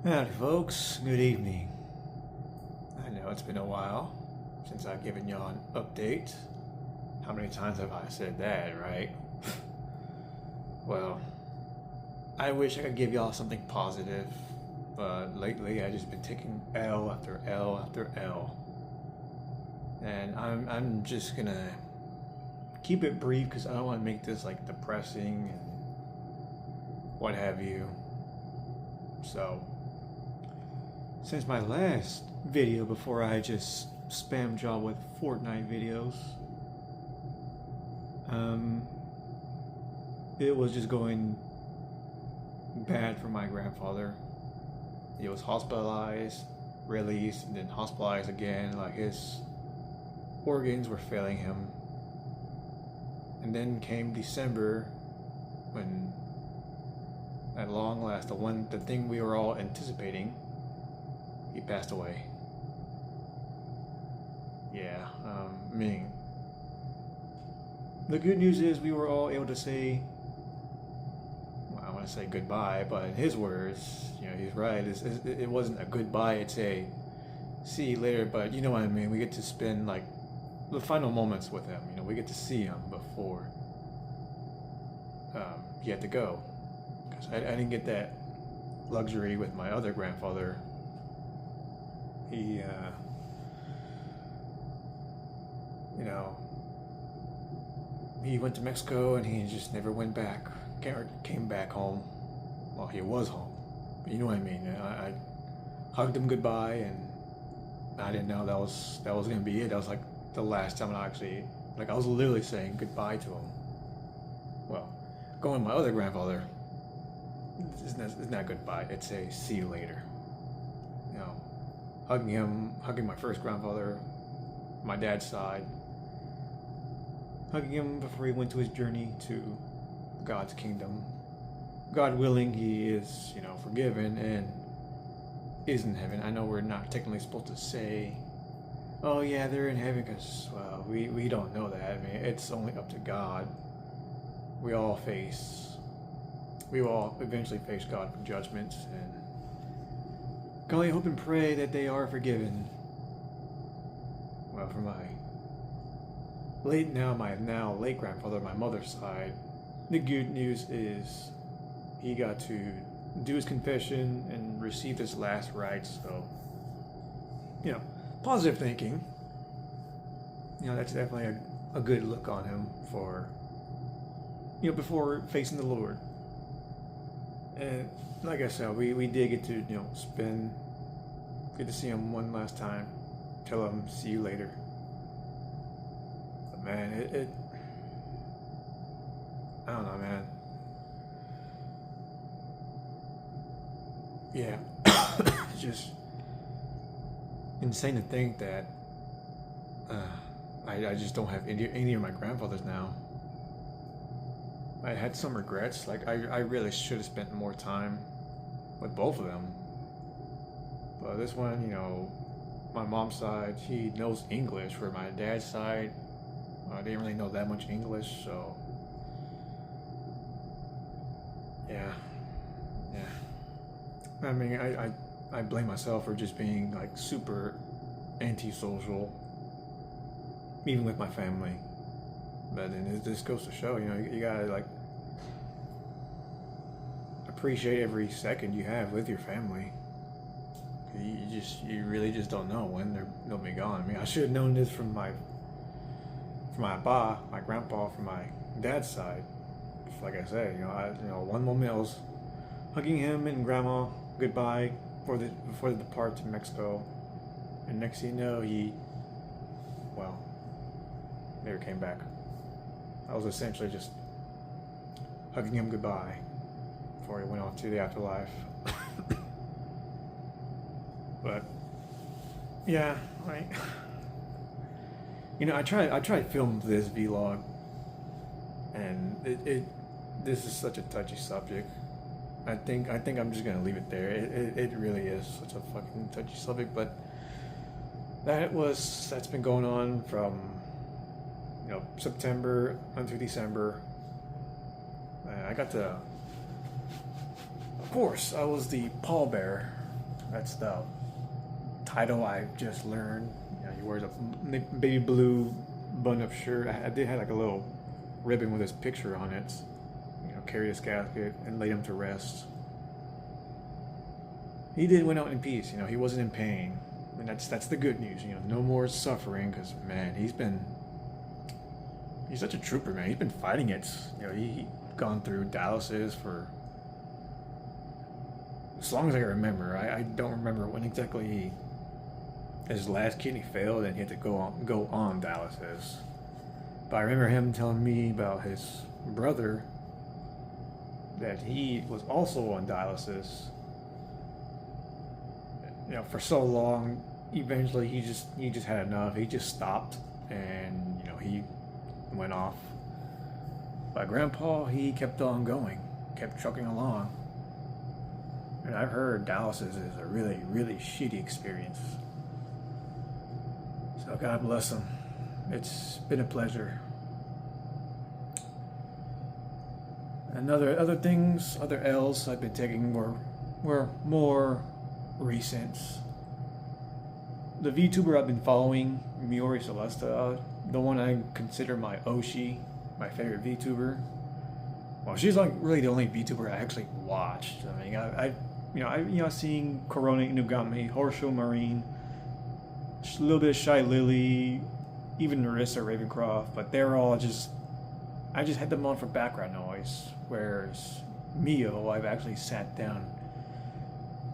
Howdy folks, good evening. I know it's been a while since I've given y'all an update. How many times have I said that, right? Well, I wish I could give y'all something positive, but lately I've just been taking L after L after L. And I'm just gonna keep it brief because I don't want to make this like depressing and what have you. So, since my last video before I just spammed y'all with Fortnite videos, it was just going bad for my grandfather. He was hospitalized, released, and then hospitalized again. Like his organs were failing him. And then came December when, at long last, the thing we were all anticipating, he passed away. Yeah, I mean, the good news is we were all able to say, well, I want to say goodbye, but in his words, he's right. It wasn't a goodbye, it's a see you later, but you know what I mean. We get to spend like the final moments with him. We get to see him before he had to go. Because I didn't get that luxury with my other grandfather. He, he went to Mexico and he just never went back. Came back home. Well, he was home. But you know what I mean. I hugged him goodbye, and I didn't know that was gonna be it. That was like the last time I actually, I was literally saying goodbye to him. Well, going with my other grandfather, it's not goodbye. It's a see you later. Hugging my first grandfather, my dad's side, hugging him before he went to his journey to God's kingdom. God willing, he is, forgiven and is in heaven. I know we're not technically supposed to say, oh yeah, they're in heaven, because, well, we don't know that. I mean, it's only up to God. We all eventually face God for judgment, and can only hope and pray that they are forgiven. Well, for my late grandfather, my mother's side, the good news is he got to do his confession and receive his last rites. So, positive thinking. That's definitely a good look on him for, before facing the Lord. And like I said, we did get to, get to see him one last time, tell him see you later. But man, it I don't know, man. Yeah, it's just insane to think that I just don't have any of my grandfathers now. I had some regrets. Like, I really should have spent more time with both of them. But this one, my mom's side, she knows English. For my dad's side, I didn't really know that much English, so yeah. I mean, I blame myself for just being like super antisocial, even with my family. But then this goes to show, you gotta like appreciate every second you have with your family. You really just don't know when they'll be gone. I mean, I should have known this from my grandpa, from my dad's side. Like I said, one moment I was hugging him and grandma goodbye before they depart to Mexico, and next thing you know, he never came back. I was essentially just hugging him goodbye before he went off to the afterlife. But yeah, I tried to film this vlog, and this is such a touchy subject. I think I'm just gonna leave it there. It really is such a fucking touchy subject, but that's been going on from September until December. I got to, of course, I was the pallbearer That's the title I just learned. You know, he wears a baby blue button-up shirt. I did have like a little ribbon with his picture on it. You know, carried his casket and laid him to rest. He did went out in peace. You know, he wasn't in pain, and that's the good news. You know, no more suffering, because man, he's such a trooper, man. He's been fighting it. You know, he gone through dialysis for as long as I can remember. I don't remember when exactly his last kidney failed and he had to go on dialysis. But I remember him telling me about his brother that he was also on dialysis. You know, for so long, eventually he just had enough. He just stopped, and you know, he went off. But Grandpa, he kept on going, kept trucking along. And I've heard dialysis is a really, really shitty experience. So God bless him. It's been a pleasure. And other L's I've been taking were more recent. The VTuber I've been following, Miori Celesta, the one I consider my Oshi, my favorite VTuber. Well, she's like really the only VTuber I actually watched. I mean, I've seen Corona Inugami, Horseshoe Marine, a little bit of Shy Lily, even Narissa Ravencroft, but they're all I just had them on for background noise. Whereas Mio, I've actually sat down,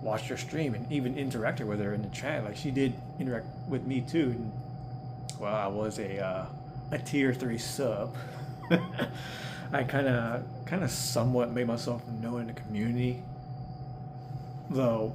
watched her stream, and even interacted with her in the chat. Like, she did interact with me too. And, well, I was a tier 3 sub. I kind of somewhat made myself known in the community, though.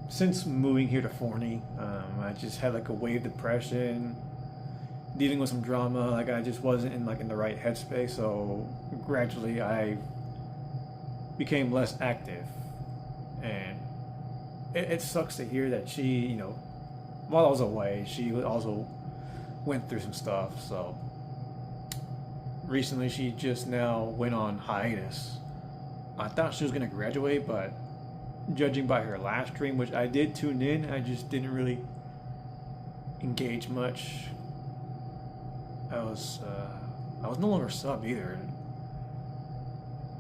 Since moving here to Forney, I just had like a wave depression, dealing with some drama. Like, I just wasn't in the right headspace. So gradually I became less active, and it sucks to hear that she, you know, while I was away, she also went through some stuff. So recently she just now went on hiatus. I thought she was going to graduate, but judging by her last stream, which I did tune in, I just didn't really engage much. I was no longer sub either.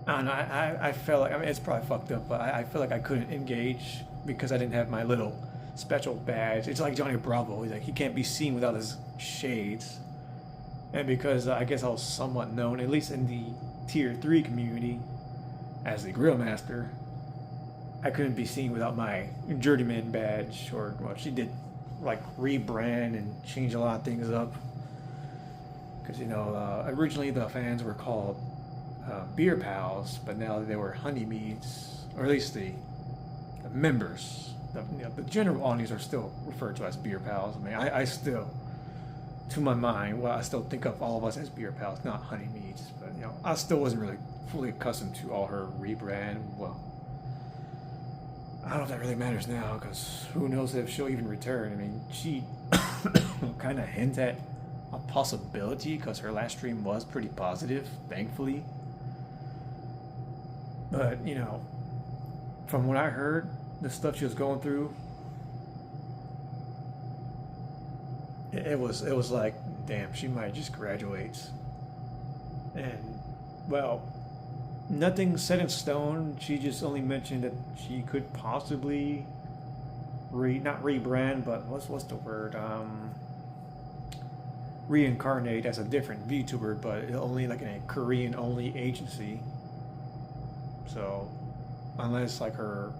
I don't know, I felt like, I mean, it's probably fucked up, but I feel like I couldn't engage because I didn't have my little special badge. It's like Johnny Bravo. He's like, he can't be seen without his shades. And because I guess I was somewhat known, at least in the tier 3 community, as the grill master, I couldn't be seen without my journeyman badge. Or, well, she did like rebrand and change a lot of things up. Because, you know, originally the fans were called beer pals, but now they were honeymeads, or at least the members. The general audience are still referred to as beer pals. I mean, I still, to my mind, well, I still think of all of us as beer pals, not honeymeads. But, you know, I still wasn't really fully accustomed to all her rebrand. Well, I don't know if that really matters now, because who knows if she'll even return. I mean, she kind of hinted at a possibility, because her last stream was pretty positive, thankfully. But, you know, from what I heard, the stuff she was going through, it was like, damn, she might just graduate. And, well, nothing set in stone. She just only mentioned that she could possibly not rebrand, but what's the word? Reincarnate as a different VTuber, but only like in a Korean only agency. So unless like her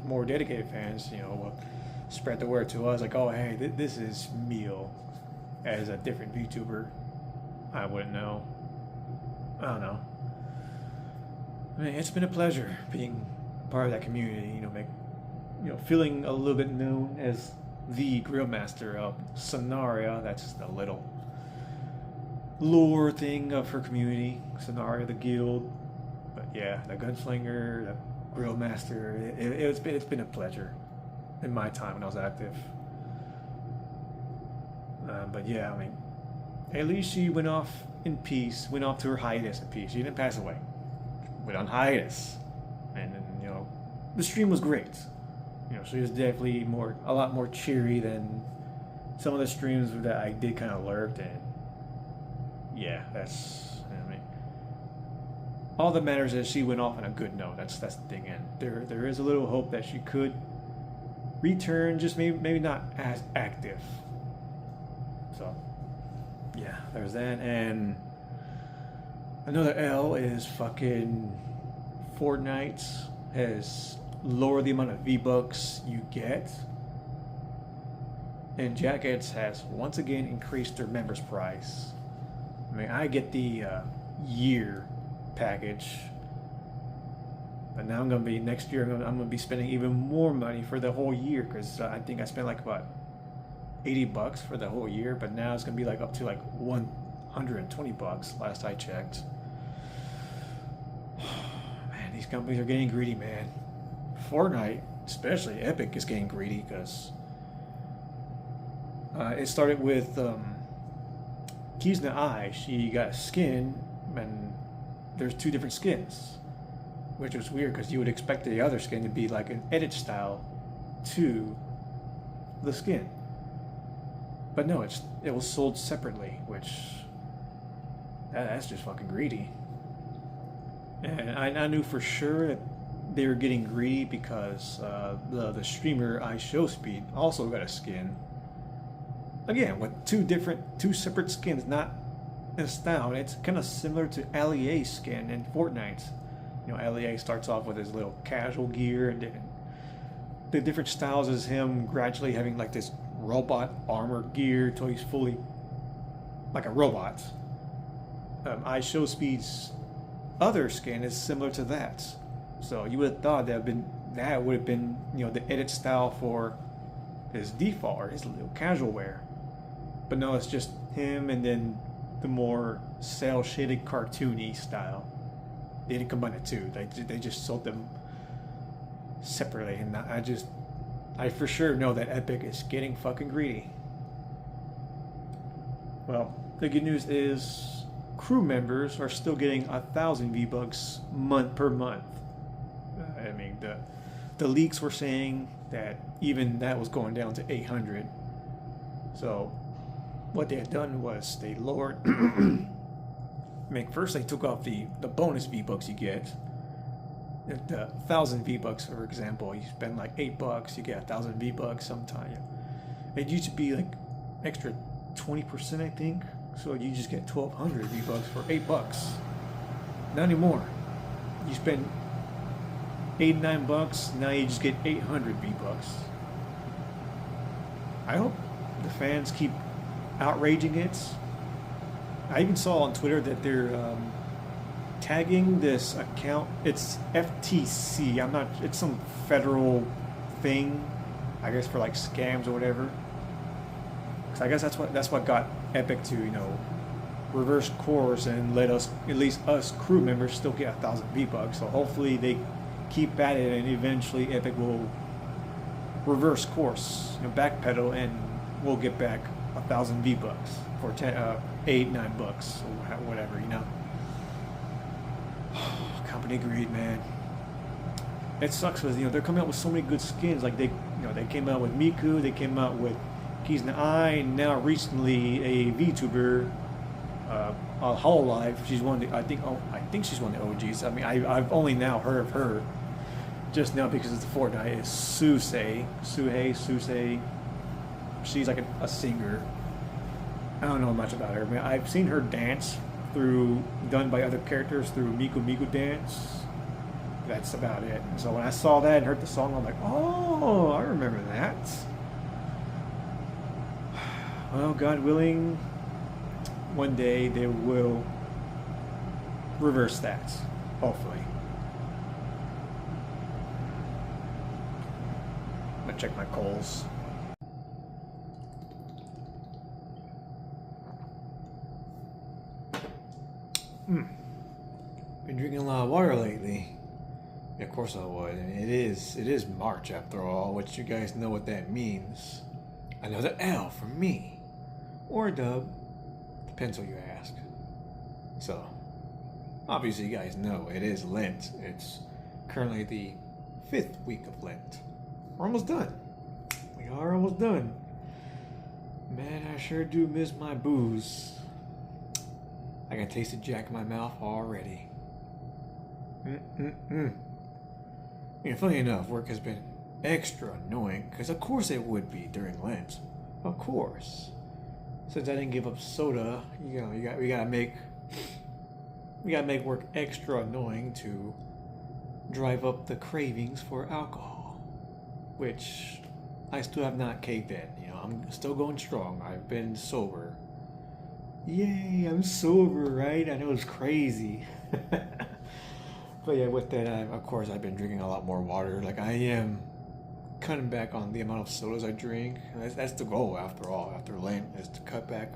more dedicated fans, you know, will spread the word to us, like, oh hey, this is Mio as a different VTuber, I wouldn't know. I don't know. I mean, it's been a pleasure being part of that community. You know, feeling a little bit known as the grill master of Sonaria. That's the little lore thing of her community. Sonaria, the guild. But yeah, the gunslinger, the grill master. It's been a pleasure in my time when I was active. But yeah, I mean, at least she went off in peace. Went off to her hiatus in peace. She didn't pass away. Went on hiatus, and then, you know, the stream was great. You know, she was definitely a lot more cheery than some of the streams that I did kind of lurked in. Yeah, that's, I mean, all that matters is she went off on a good note. That's the thing, and there is a little hope that she could return, just maybe not as active. So yeah, there's that. And another L is fucking Fortnite has lowered the amount of V-Bucks you get, and Jackets has once again increased their members price. I mean, I get the year package, but now next year I'm gonna be spending even more money for the whole year, because I think I spent like about $80 for the whole year, but now it's gonna be like up to like $120 last I checked. Man, these companies are getting greedy, man. Fortnite, especially Epic, is getting greedy because it started with Keys in the Eye. She got a skin, and there's 2 different skins, which was weird because you would expect the other skin to be like an edit style to the skin, but no, it was sold separately, which that's just fucking greedy. And I knew for sure that they were getting greedy because the streamer iShowSpeed also got a skin. Again, with two separate skins, not in style. It's kind of similar to Allia's skin in Fortnite. You know, Allia starts off with his little casual gear, and then the different styles is him gradually having like this robot armor gear till he's fully like a robot. iShowSpeed's other skin is similar to that. So you would have thought that would have been, you know, the edit style for his default or his little casual wear. But no, it's just him and then the more cel shaded cartoony style. They didn't combine the two. They just sold them separately, and I for sure know that Epic is getting fucking greedy. Well, the good news is crew members are still getting 1,000 V-Bucks per month. I mean, the leaks were saying that even that was going down to 800. So what they had done was they lowered. First they took off the bonus V-Bucks you get. The 1,000 V-Bucks, for example, you spend like $8, you get 1,000 V-Bucks sometime. It used to be like extra 20%, I think. So you just get 1,200 V-Bucks for $8. Not anymore. You spend $8-9, now you just get 800 V-Bucks. I hope the fans keep outraging it. I even saw on Twitter that they're tagging this account. It's FTC. It's some federal thing, I guess, for like scams or whatever. Because I guess that's what got Epic to, you know, reverse course and let us, at least us crew members, still get 1,000 V-Bucks. So hopefully they keep at it, and eventually Epic will reverse course, you know, backpedal, and we'll get back 1,000 V-Bucks for $8-9 or whatever, you know. Company greed, man. It sucks because, you know, they're coming out with so many good skins. Like they came out with Miku, they came out with Keys in the Eye, and now recently a VTuber, Hololive. She's one of the, I think she's one of the OGs. I mean, I've only now heard of her just now because it's the Fortnite. It's Suhei. She's like a singer. I don't know much about her. I mean, I've seen her dance done by other characters through Miku Dance. That's about it. So when I saw that and heard the song, I'm like, oh, I remember that. Well, God willing, one day they will reverse that. Hopefully. I'm gonna check my Kohl's. Been drinking a lot of water lately. Yeah, of course I would. And it is March after all, which you guys know what that means. Another L for me. Or a dub. Depends who you ask. So, obviously you guys know it is Lent. It's currently the 5th week of Lent. We're almost done. We are almost done. Man, I sure do miss my booze. I can taste the Jack in my mouth already. Funny enough, work has been extra annoying, because of course it would be during Lent. Of course. Since I didn't give up soda, we gotta make work extra annoying to drive up the cravings for alcohol, which I still have not caved in. I'm still going strong. I've been sober. Yay, I'm sober, right? I know it's crazy. But yeah, with that, of course, I've been drinking a lot more water. Like, I am cutting back on the amount of sodas I drink. That's the goal, after all, after Lent, is to cut back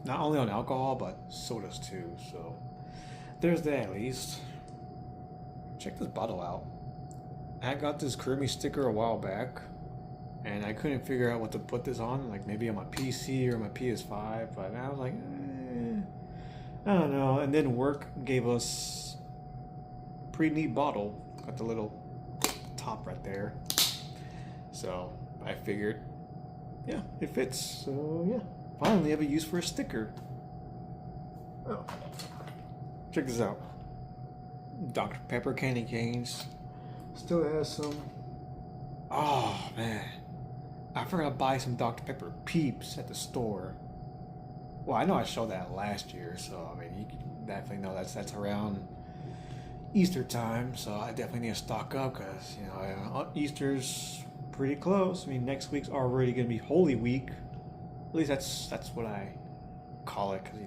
not only on alcohol, but sodas too. So there's that, at least. Check this bottle out. I got this Kirby sticker a while back, and I couldn't figure out what to put this on, like maybe on my PC or my PS5, but I was like, I don't know. And then work gave us a pretty neat bottle. Got the little top right there. So I figured, yeah, it fits. So yeah, finally have a use for a sticker. Oh, check this out. Dr. Pepper candy canes. Still has some. Oh man, I forgot to buy some Dr. Pepper Peeps at the store. Well, I know I showed that last year, so I mean, you can definitely know that's around Easter time. So I definitely need to stock up, because Easter's pretty close. I mean, next week's already gonna be Holy Week. At least that's what I call it, because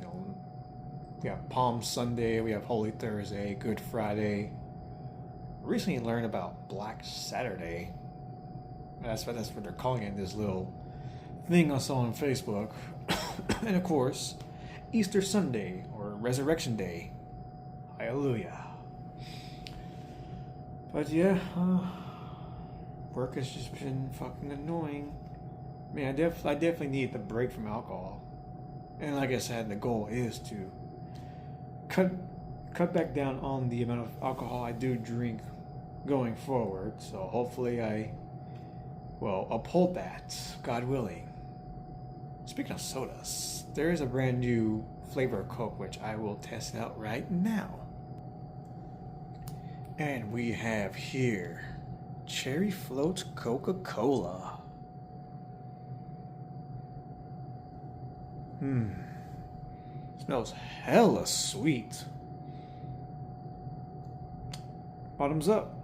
we have Palm Sunday, we have Holy Thursday, Good Friday. Recently learned about Black Saturday. That's what they're calling it, this little thing I saw on Facebook. And of course, Easter Sunday, or Resurrection Day. Hallelujah. But yeah, work has just been fucking annoying. I mean, I definitely need the break from alcohol. And like I said, the goal is to cut back down on the amount of alcohol I do drink going forward. So hopefully I will uphold that, God willing. Speaking of sodas, there is a brand new flavor of Coke which I will test out right now. And we have here Cherry Float Coca-Cola. Smells hella sweet. Bottoms up.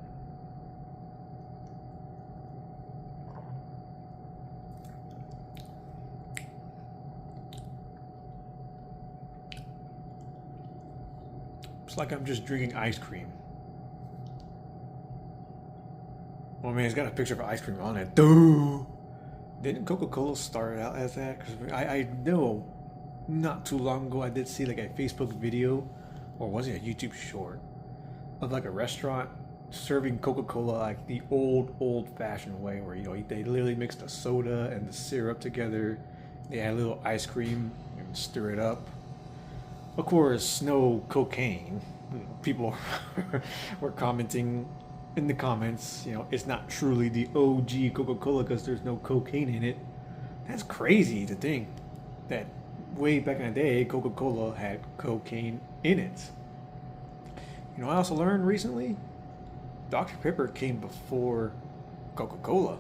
It's like I'm just drinking ice cream. Oh man, it's got a picture of ice cream on it. Duh! Didn't Coca-Cola start out as that? Because I know not too long ago I did see like a Facebook video, or was it a YouTube short, of like a restaurant serving Coca-Cola like the old-fashioned way, where they literally mix the soda and the syrup together. They add a little ice cream and stir it up. Of course, no cocaine. People were commenting in the comments, it's not truly the OG Coca-Cola because there's no cocaine in it. That's crazy to think that way back in the day, Coca-Cola had cocaine in it. I also learned recently, Dr. Pepper came before Coca-Cola.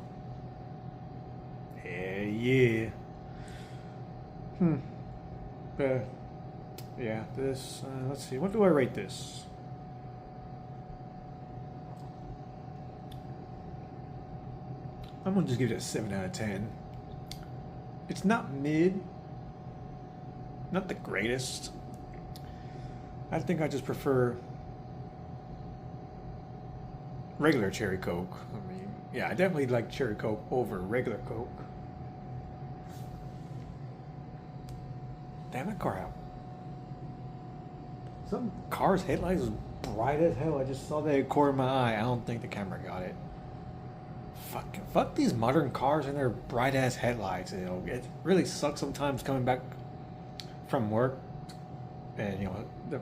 Yeah. Yeah, this, let's see, what do I rate this? I'm gonna just give it a 7 out of 10. It's not mid, not the greatest. I think I just prefer regular cherry Coke. I mean, yeah, I definitely like cherry Coke over regular Coke. Damn, that car out. Some car's headlights was bright as hell. I just saw that corner of my eye. I don't think the camera got it. Fuck these modern cars and their bright ass headlights. It really sucks sometimes coming back from work, and the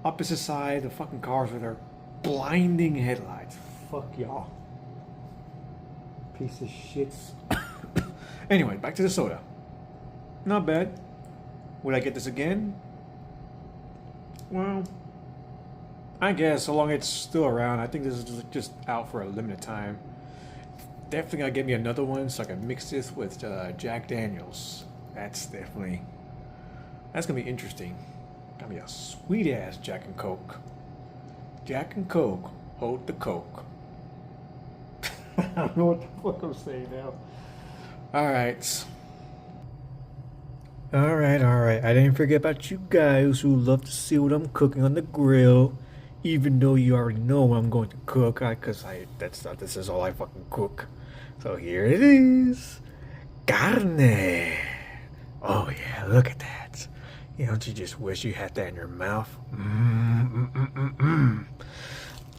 opposite side, the fucking cars with their blinding headlights. Fuck y'all. Piece of shits. Anyway, back to the soda. Not bad. Would I get this again? Well, I guess so long it's still around. I think this is just out for a limited time. Definitely gotta get me another one so I can mix this with Jack Daniels. That's gonna be interesting. Got me a sweet ass Jack and Coke. Jack and Coke, hold the Coke. I don't know what the fuck I'm saying now. Alright. Alright. I didn't forget about you guys who love to see what I'm cooking on the grill. Even though you already know what I'm going to cook. This is all I fucking cook. So here it is. Carne. Oh yeah, look at that. Don't you just wish you had that in your mouth?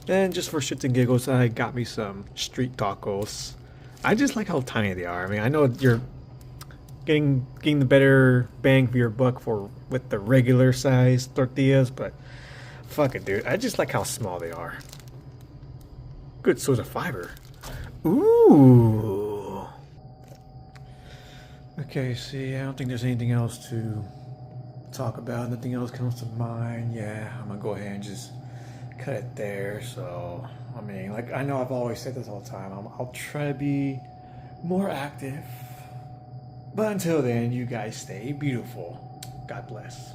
And just for shits and giggles, I got me some street tacos. I just like how tiny they are. I mean, I know you're getting the better bang for your buck with the regular size tortillas, but fuck it, dude. I just like how small they are. Good source of fiber. Ooh. Okay, see, I don't think there's anything else to talk about. Nothing else comes to mind. Yeah, I'm gonna go ahead and just cut it there. So, I mean, like, I know I've always said this all the time. I'll try to be more active. But until then, you guys stay beautiful. God bless.